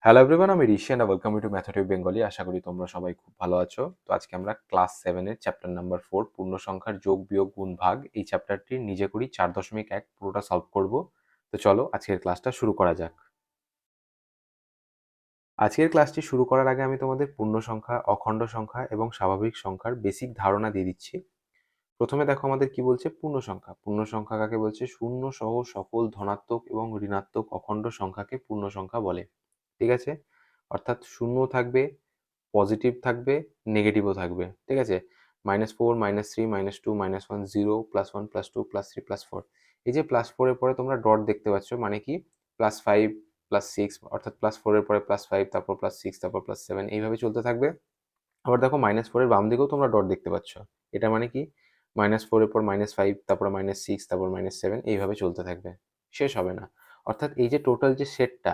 Hello everyone, আমি Rishi and welcome you to mathematic Bengali. আশা করি তোমরা সবাই খুব ভালো আছো। তো আজকে আমরা ক্লাস 7 এর চ্যাপ্টার নাম্বার 4 পূর্ণ সংখ্যার যোগ বিয়োগ গুণ ভাগ এই চ্যাপ্টারটি নিজে করি 4.1 পুরোটা সলভ করব। তো চলো আজকের ক্লাসটা শুরু করা যাক। আজকের ক্লাসটি শুরু করার আগে আমি তোমাদের পূর্ণ সংখ্যা, অখণ্ড সংখ্যা এবং স্বাভাবিক সংখ্যার বেসিক ধারণা দিয়ে দিচ্ছি। প্রথমে দেখো আমাদের কি বলছে পূর্ণ সংখ্যা। পূর্ণ সংখ্যা কাকে বলছে? শূন্য সহ সকল ধনাত্মক এবং ঋণাত্মক অখণ্ড সংখ্যাকে পূর্ণ সংখ্যা বলে। ঠিক আছে, অর্থাৎ শূন্য থাকবে, পজিটিভ থাকবে, নেগেটিভও থাকবে। ঠিক আছে, -4, -3, -2, -1, 0, +1, +2, +3, +4। এই যে +4 এর পরে তোমরা ডট দেখতে পাচ্ছ, মানে কি +5, +6, অর্থাৎ +4 এর পরে +5, তারপর +6, তারপর +7, এইভাবে চলতে থাকবে। আবার দেখো -4 এর বাম দিকেও তোমরা ডট দেখতে পাচ্ছ। এটা মানে কি -4 এর পর -5, তারপর -6, তারপর -7, এইভাবে চলতে থাকবে, শেষ হবে না। অর্থাৎ এই যে টোটাল যে সেটটা,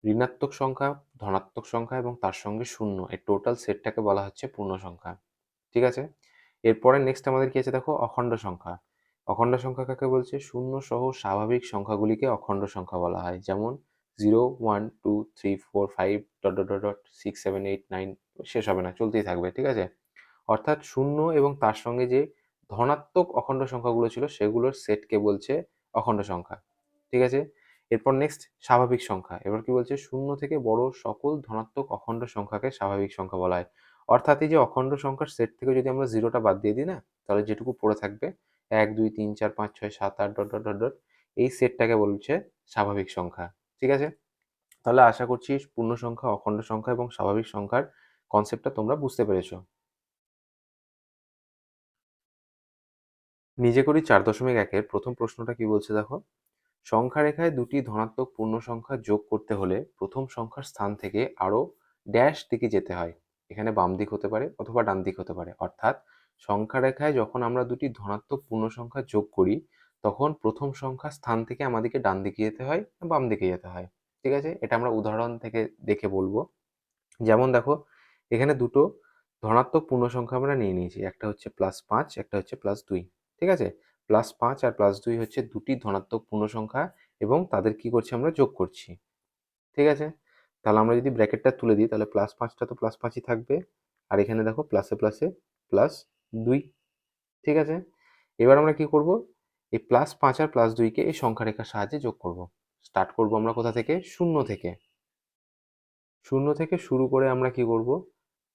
ঋণাত্মক সংখ্যা, ধনাত্মক সংখ্যা এবং তার সঙ্গে শূন্য, এই টোটাল সেটটাকে বলা হচ্ছে পূর্ণ সংখ্যা। ঠিক আছে, এরপরে নেক্সট আমাদের কি আছে দেখো, অখণ্ড সংখ্যা। অখণ্ড সংখ্যা কাকে বলছে? শূন্য সহ স্বাভাবিক সংখ্যাগুলিকে অখণ্ড সংখ্যা বলা হয়। যেমন 0, 1, 2, 3, 4, 5, ... 6, 7, 8, 9, শেষ হবে না, চলতেই থাকবে। ঠিক আছে, অর্থাৎ শূন্য এবং তার সঙ্গে যে ধনাত্মক অখণ্ড সংখ্যাগুলো ছিল সেগুলোর সেটকে বলছে অখণ্ড সংখ্যা। ঠিক আছে, এরপর নেক্সট স্বাভাবিক সংখ্যা। এবার কি বলছে? শূন্য থেকে বড় সকল ধনাত্মক অখণ্ড সংখ্যাকে স্বাভাবিক সংখ্যা বলা হয়। অর্থাৎ এই যে অখণ্ড সংখ্যার সেট থেকে যদি আমরা জিরোটা বাদ দিয়ে দিই না, তাহলে যেটুকু পড়ে থাকবে 1, 2, 3, 4, 5, 6, 7, 8 ... এই সেটটাকে বলছে স্বাভাবিক সংখ্যা। ঠিক আছে, তাহলে আশা করছি পূর্ণ সংখ্যা, অখণ্ড সংখ্যা এবং স্বাভাবিক সংখ্যার কনসেপ্টটা তোমরা বুঝতে পেরেছো। নিজে করি 4.1-এর প্রথম প্রশ্নটা কি বলছে দেখো, সংখ্যা রেখায় দুটি ধনাত্মক পূর্ণ সংখ্যা যোগ করতে হলে প্রথম সংখ্যার স্থান থেকে আরো ড্যাশ দিকে যেতে হয়। এখানে বাম দিক হতে পারে অথবা ডান দিক হতে পারে। অর্থাৎ সংখ্যা রেখায় যখন আমরা দুটি ধনাত্মক পূর্ণ সংখ্যা যোগ করি, তখন প্রথম সংখ্যার স্থান থেকে আমাদেরকে ডান দিকে যেতে হয় না বাম দিকে যেতে হয়। ঠিক আছে, এটা আমরা উদাহরণ থেকে দেখে বলবো। যেমন দেখো, এখানে দুটো ধনাত্মক পূর্ণ সংখ্যা আমরা নিয়ে নিয়েছি, একটা হচ্ছে +5, একটা হচ্ছে +2। ঠিক আছে, +5 আর +2 হচ্ছে দুটি ধনাত্মক পূর্ণ সংখ্যা এবং তাদের কি করছি আমরা? যোগ করছি। ঠিক আছে, তাহলে আমরা যদি ব্র্যাকেটটা তুলে দিই তাহলে +5টা তো +5ই থাকবে, আর এখানে দেখো প্লাসে প্লাসে +2। ঠিক আছে, এবার আমরা কি করব? এই +5 আর +2কে এই সংখ্যা রেখার সাহায্যে যোগ করব। স্টার্ট করব আমরা কোথা থেকে? শূন্য থেকে। শূন্য থেকে শুরু করে আমরা কি করব?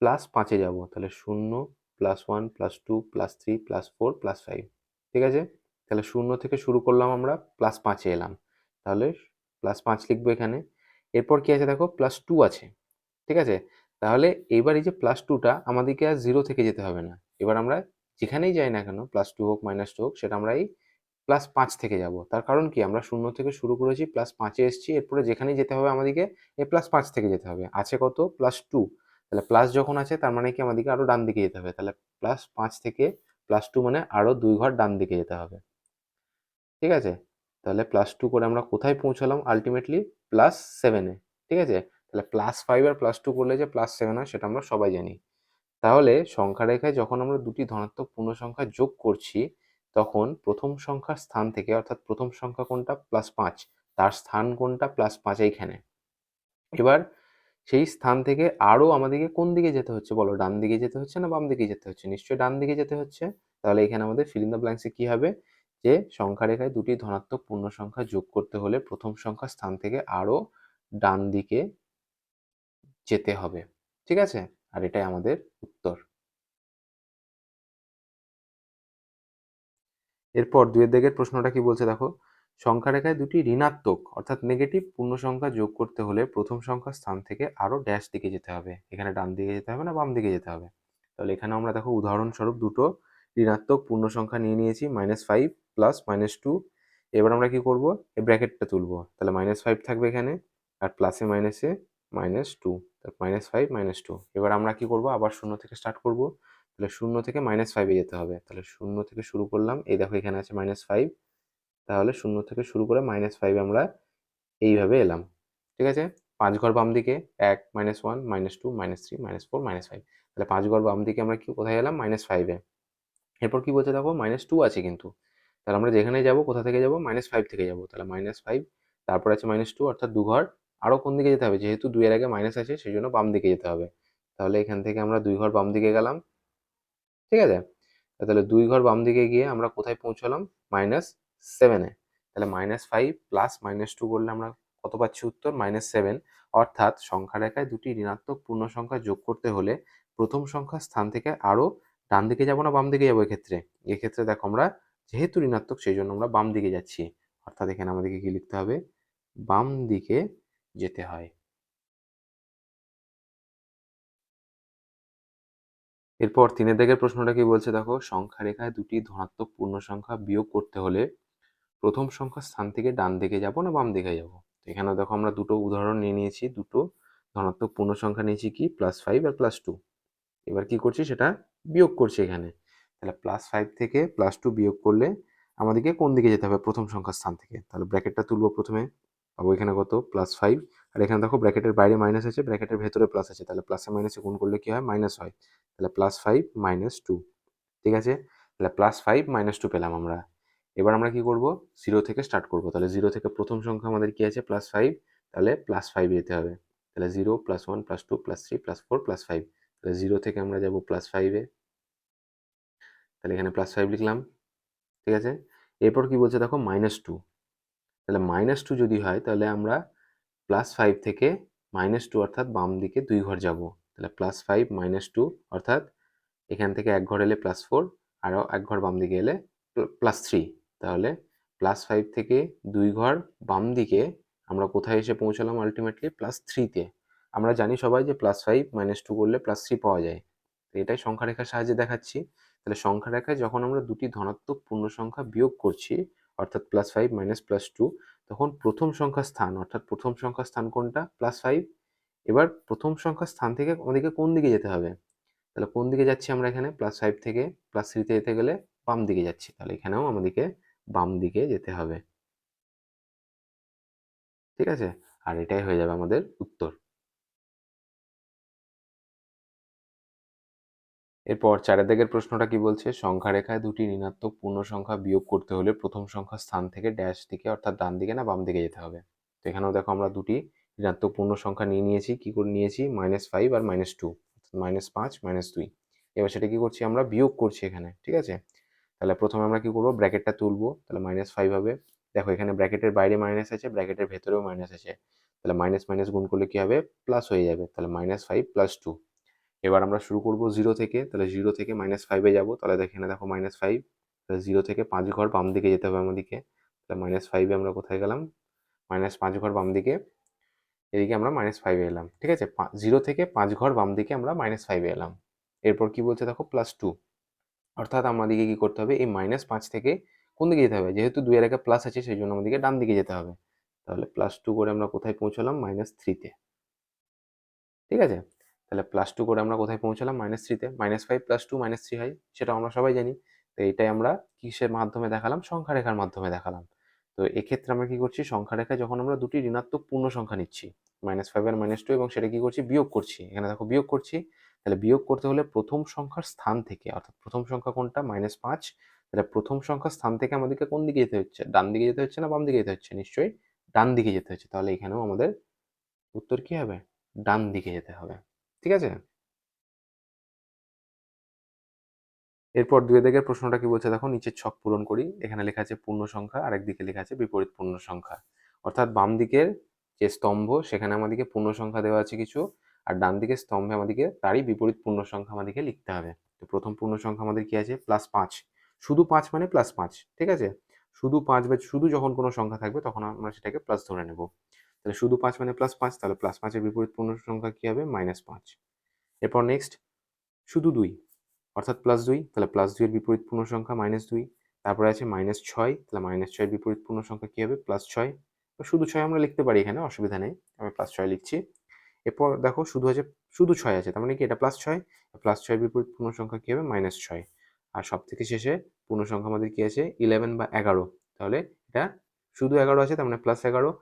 +5-এ যাব। তাহলে 0, +1, +2, +3, +4, +5। ঠিক আছে, তাহলে শূন্য থেকে শুরু করলাম আমরা, +5-এ এলাম। তাহলে +5 লিখবো এখানে। এরপর কি আছে দেখো, +2 আছে। ঠিক আছে, তাহলে এবার এই যে +2টা আমাদেরকে আর 0 থেকে যেতে হবে না। এবার আমরা যেখানেই যাই না কেন, +2 হোক -2 হোক, সেটা আমরা এই +5 থেকে যাব। তার কারণ কি? আমরা শূন্য থেকে শুরু করেছি, +5-এ এসেছি, এরপরে যেখানেই যেতে হবে আমাদেরকে এই +5 থেকে যেতে হবে। আছে কত? +2। তাহলে প্লাস যখন আছে তার মানে কি আমাদেরকে আরো ডান দিকে যেতে হবে। তাহলে +5 থেকে +2 মানে আরো 2 ঘর ডান দিকে যেতে হবে। ঠিক আছে, তাহলে +2 করে আমরা কোথায় পৌঁছালাম আলটিমেটলি? +7-এ। ঠিক আছে, তাহলে +5 আর +2 করলে যে +7 হয় সেটা আমরা সবাই জানি। তাহলে সংখ্যা রেখায় যখন আমরা দুটি ধনাত্মক পূর্ণ সংখ্যা যোগ করছি, তখন প্রথম সংখ্যার স্থান থেকে, অর্থাৎ প্রথম সংখ্যা কোনটা? +5, তার স্থান কোনটা? +5 এইখানে। এবার সেই স্থান থেকে আরো আমাদেরকে কোন দিকে যেতে হচ্ছে বলো? ডান দিকে যেতে হচ্ছে না বাম দিকে যেতে হচ্ছে? নিশ্চয়ই ডান দিকে যেতে হচ্ছে। তাহলে এখানে আমাদের ফিল ইন দ্য ব্ল্যাঙ্কসে কি হবে? যে সংখ্যা রেখায় দুটি ধনাত্মক পূর্ণ সংখ্যা যোগ করতে হলে প্রথম সংখ্যার স্থান থেকে আরো ডান দিকে যেতে হবে। ঠিক আছে, আর এটাই আমাদের উত্তর। এরপর 2 এর দাগের প্রশ্নটা কি বলছে দেখো, সংখ্যা রেখায় দুটি ঋণাত্মক অর্থাৎ নেগেটিভ পূর্ণ সংখ্যা যোগ করতে হলে প্রথম সংখ্যার স্থান থেকে আরো ড্যাশ দিকে যেতে হবে। এখানে ডান দিকে যেতে হবে না বাম দিকে যেতে হবে। তাহলে এখানে আমরা দেখো উদাহরণস্বরূপ দুটো ঋণাত্মক পূর্ণ সংখ্যা নিয়ে নিয়েছি, -5 প্লাস -2। এবার আমরা কি করব? এই ব্র্যাকেটটা তুলবো। তাহলে -5 থাকবে এখানে, আর প্লাসে মাইনাসে -2, -5 -2। এবার আমরা কি করব? আবার শূন্য থেকে স্টার্ট করব। তাহলে শূন্য থেকে -5-এ যেতে হবে। তাহলে শূন্য থেকে শুরু করলাম, এই দেখো এখানে আছে -5। তাহলে শূন্য থেকে শুরু করে -5 আমরা এইভাবে এলাম। ঠিক আছে, 5 ঘর বাম দিকে, 1, -1, -2, -3, -4, -5। তাহলে 5 ঘর বাম দিকে আমরা কি কোথায় এলাম? -5-এ। এরপর কি বলছে দেখো, -2 আছে কিন্তু। তাহলে আমরা যেখানে যাব কোথা থেকে যাব? -5 থেকে যাব। তাহলে -5, তারপর আছে -2, অর্থাৎ 2 ঘর আরও কোন দিকে যেতে হবে, যেহেতু 2 এর আগে মাইনাস আছে সেই জন্য বাম দিকে যেতে হবে। তাহলে এখান থেকে আমরা 2 ঘর বাম দিকে গেলাম, ঠিক আছে? তাহলে 2 ঘর বাম দিকে গিয়ে আমরা কোথায় পৌঁছালাম, -7 এ। তাহলে -5 প্লাস -2 করলে আমরা কত পাচ্ছি উত্তর, -7। অর্থাৎ সংখ্যা রেখায় দুটি ঋণাত্মক পূর্ণ সংখ্যা যোগ করতে হলে প্রথম সংখ্যার স্থান থেকে আরো ডান দিকে যাবো না বাম দিকে যাবো এক্ষেত্রে? এক্ষেত্রে দেখো আমরা যেহেতু ঋণাত্মক সেই জন্য আমরা বাম দিকে যাচ্ছি। অর্থাৎ এখানে আমাদেরকে কি লিখতে হবে, বাম দিকে যেতে হয়। এরপর 3 দাগের প্রশ্নটা কি বলছে দেখো, সংখ্যা রেখায় দুটি ধনাত্মক পূর্ণ সংখ্যা বিয়োগ করতে হলে প্রথম সংখ্যার স্থান থেকে ডান দিকে যাব না বাম দিকে যাব? তো এখানে দেখো আমরা দুটো উদাহরণ নিয়ে নিয়েছি, দুটো ধনাত্মক পূর্ণ সংখ্যা নিয়েছি, কি +5 আর +2। এবার কি করছি, সেটা বিয়োগ করছি এখানে। তাহলে +5 থেকে +2 বিয়োগ করলে আমাদেরকে কোন দিকে যেতে হবে, প্রথম সংখ্যার স্থান থেকে। তাহলে ব্র্যাকেটটা তুলবো প্রথমে, পাবো এখানে কত, +5। আর এখানে দেখো ব্র্যাকেটের বাইরে মাইনাস আছে, ব্র্যাকেটের ভেতরে প্লাস আছে, তাহলে প্লাসে মাইনাসে গুণ করলে কি হয়, মাইনাস হয়। তাহলে +5 -2, ঠিক আছে? তাহলে +5 -2 পেলাম আমরা। এবার আমরা কি করব, 0 থেকে স্টার্ট করব। তাহলে 0 থেকে প্রথম সংখ্যা আমাদের কি আছে, +5। তাহলে +5 যেতে হবে। তাহলে 0 +1 +2 +3 +4 +5। তাহলে 0 থেকে আমরা যাব +5 এ। তাহলে এখানে +5 লিখলাম, ঠিক আছে? এরপর কি বলছে দেখো, -2। তাহলে -2 যদি হয় তাহলে আমরা +5 থেকে -2 অর্থাৎ বাম দিকে 2 ঘর যাব। তাহলে +5 -2 অর্থাৎ এখান থেকে 1 ঘর এলে +4, আরও 1 ঘর বাম দিকে এলে +3। তাহলে +5 থেকে 2 ঘর বাম দিকে আমরা কোথায় এসে পৌঁছালাম, আলটিমেটলি +3 তে। আমরা জানি সবাই যে +5 -2 করলে +3 পাওয়া যায়। তো এটাই সংখ্যা রেখার সাহায্যে দেখাচ্ছি। তাহলে সংখ্যা রেখায় যখন আমরা দুটি ধনাত্মক পূর্ণ সংখ্যা বিয়োগ করছি, অর্থাৎ +5 -+2, তখন প্রথম সংখ্যার স্থান, অর্থাৎ প্রথম সংখ্যার স্থান কোনটা, +5। এবার প্রথম সংখ্যার স্থান থেকে আমাদেরকে কোন দিকে যেতে হবে, তাহলে কোন দিকে যাচ্ছি আমরা, এখানে +5 থেকে +3 তে যেতে গেলে বাম দিকে যাচ্ছি। তাহলে এখানেও আমাদেরকে বাম দিকে যেতে হবে, ঠিক আছে? আর এটাই হয়ে যাবে আমাদের উত্তর। এরপর 4 দাগের প্রশ্নটা কি বলছে, সংখ্যা রেখায় দুটি ঋণাত্মক পূর্ণ সংখ্যা বিয়োগ করতে হলে প্রথম সংখ্যার স্থান থেকে ড্যাশ দিকে অর্থাৎ ডান দিকে না বাম দিকে যেতে হবে? তো এখানেও দেখো আমরা দুটি ঋণাত্মক পূর্ণ সংখ্যা নিয়ে নিয়েছি, কি করে নিয়েছি, -5 আর -2, -5 -2। এবার সেটা কি করছি, আমরা বিয়োগ করছি এখানে, ঠিক আছে? তাহলে প্রথমে আমরা কি করবো, ব্র্যাকেটটা তুলবো। তাহলে -5 হবে। দেখো এখানে ব্র্যাকেটের বাইরে মাইনাস আছে, ব্র্যাকেটের ভেতরেও মাইনাস আছে। তাহলে মাইনাস মাইনাস গুণ করলে কি হবে, প্লাস হয়ে যাবে। তাহলে -5 +2। এবার আমরা শুরু করব 0 থেকে। তাহলে 0 থেকে -5 এ যাবো। তাহলে এখানে দেখো -5। তাহলে 0 থেকে 5 ঘর বাম দিকে যেতে হবে আমাদেরকে। তাহলে -5 এ আমরা কোথায় গেলাম, -5 ঘর বাম দিকে। এদিকে আমরা -5 এ এলাম, ঠিক আছে? 0 থেকে 5 ঘর বাম দিকে আমরা -5 এ এলাম। এরপর কি বলছে দেখো, +2। অর্থাৎ আমাদেরকে কি করতে হবে, এই -5 থেকে কোন দিকে যেতে হবে, যেহেতু 2 এর আগে প্লাস আছে সেই জন্য আমাদেরকে ডান দিকে যেতে হবে। তাহলে +2 করে আমরা কোথায় পৌঁছলাম, -3 তে, ঠিক আছে? তাহলে +2 করে আমরা কোথায় পৌঁছালাম, -3 তে। -5 +2 -3 হয়, সেটা আমরা সবাই জানি। তো এটাই আমরা কিসের মাধ্যমে দেখালাম, সংখ্যা রেখার মাধ্যমে দেখালাম। তো এক্ষেত্রে আমরা কি করছি, সংখ্যা রেখায় যখন আমরা দুটি ঋণাত্মক পূর্ণ সংখ্যা নিচ্ছি, -5 আর -2, এবং সেটা কি করছি, বিয়োগ করছি। এখানে দেখো বিয়োগ করছি। তাহলে বিয়োগ করতে হলে প্রথম সংখ্যার স্থান থেকে, অর্থাৎ প্রথম সংখ্যা কোনটা, -5। তাহলে প্রথম সংখ্যার স্থান থেকে আমাদেরকে কোন দিকে যেতে হচ্ছে, ডান দিকে যেতে হচ্ছে না বাম দিকে যেতে হচ্ছে, নিশ্চয়ই ডান দিকে যেতে হচ্ছে। তাহলে এখানেও আমাদের উত্তর কি হবে, ডান দিকে যেতে হবে, ঠিক আছে? এরপর 2 দাগের প্রশ্নটা কি বলছে দেখো, নিচের ছক পূরণ করি। এখানে লেখা আছে পূর্ণ সংখ্যা, আরেক দিকে লেখা আছে বিপরীত পূর্ণ সংখ্যা। অর্থাৎ বাম দিকের যে স্তম্ভ সেখানে আমাদেরকে পূর্ণ সংখ্যা দেওয়া আছে কিছু, আর ডান দিকের স্তম্ভে আমাদেরকে তারই বিপরীত পূর্ণ সংখ্যা আমাদেরকে লিখতে হবে। তো প্রথম পূর্ণ সংখ্যা আমাদের কি আছে, +5। শুধু 5 মানে +5, ঠিক আছে? শুধু 5 বা শুধু যখন কোনো সংখ্যা থাকবে তখন আমরা সেটাকে প্লাস ধরে নেব। তাহলে শুধু 5 মানে +5, তাহলে +5 এর বিপরীত পূর্ণ সংখ্যা কি হবে, -5। এরপর নেক্সট শুধু 2, অর্থাৎ +2। তাহলে +2 এর বিপরীত পূর্ণ সংখ্যা -2। তারপরে আছে -6। তাহলে -6 এর বিপরীত পূর্ণ সংখ্যা কি হবে, +6। শুধু 6 আমরা লিখতে পারি, এখানে অসুবিধা নেই, আমি +6 লিখছি। এরপর দেখো শুধু 6 আছে, তার মানে কি এটা +6। +6 এর বিপরীত পূর্ণ সংখ্যা কি হবে, -6। আর সব থেকে শেষে পূর্ণ সংখ্যা আমাদের কি আছে, 11 বা 11। তাহলে এটা শুধু 11 আছে, তার মানে +11।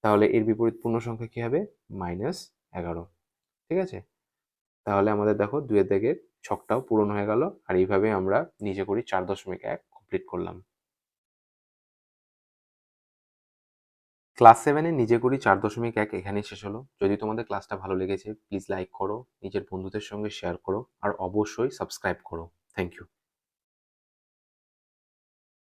তাহলে এর বিপরীত পূর্ণ সংখ্যা কি হবে, -11, ঠিক আছে? তাহলে আমাদের দেখো 2 এর দাগের ছকটাও পূরণ হয়ে গেল। আর এইভাবে আমরা নিজে করি 4.1 কমপ্লিট করলাম। ক্লাস 7 এর নিজে করি 4.1 এখানেই শেষ হলো। যদি তোমাদের ক্লাসটা ভালো লেগেছে প্লিজ লাইক করো, নিজের বন্ধুদের সঙ্গে শেয়ার করো আর অবশ্যই সাবস্ক্রাইব করো। Thank you.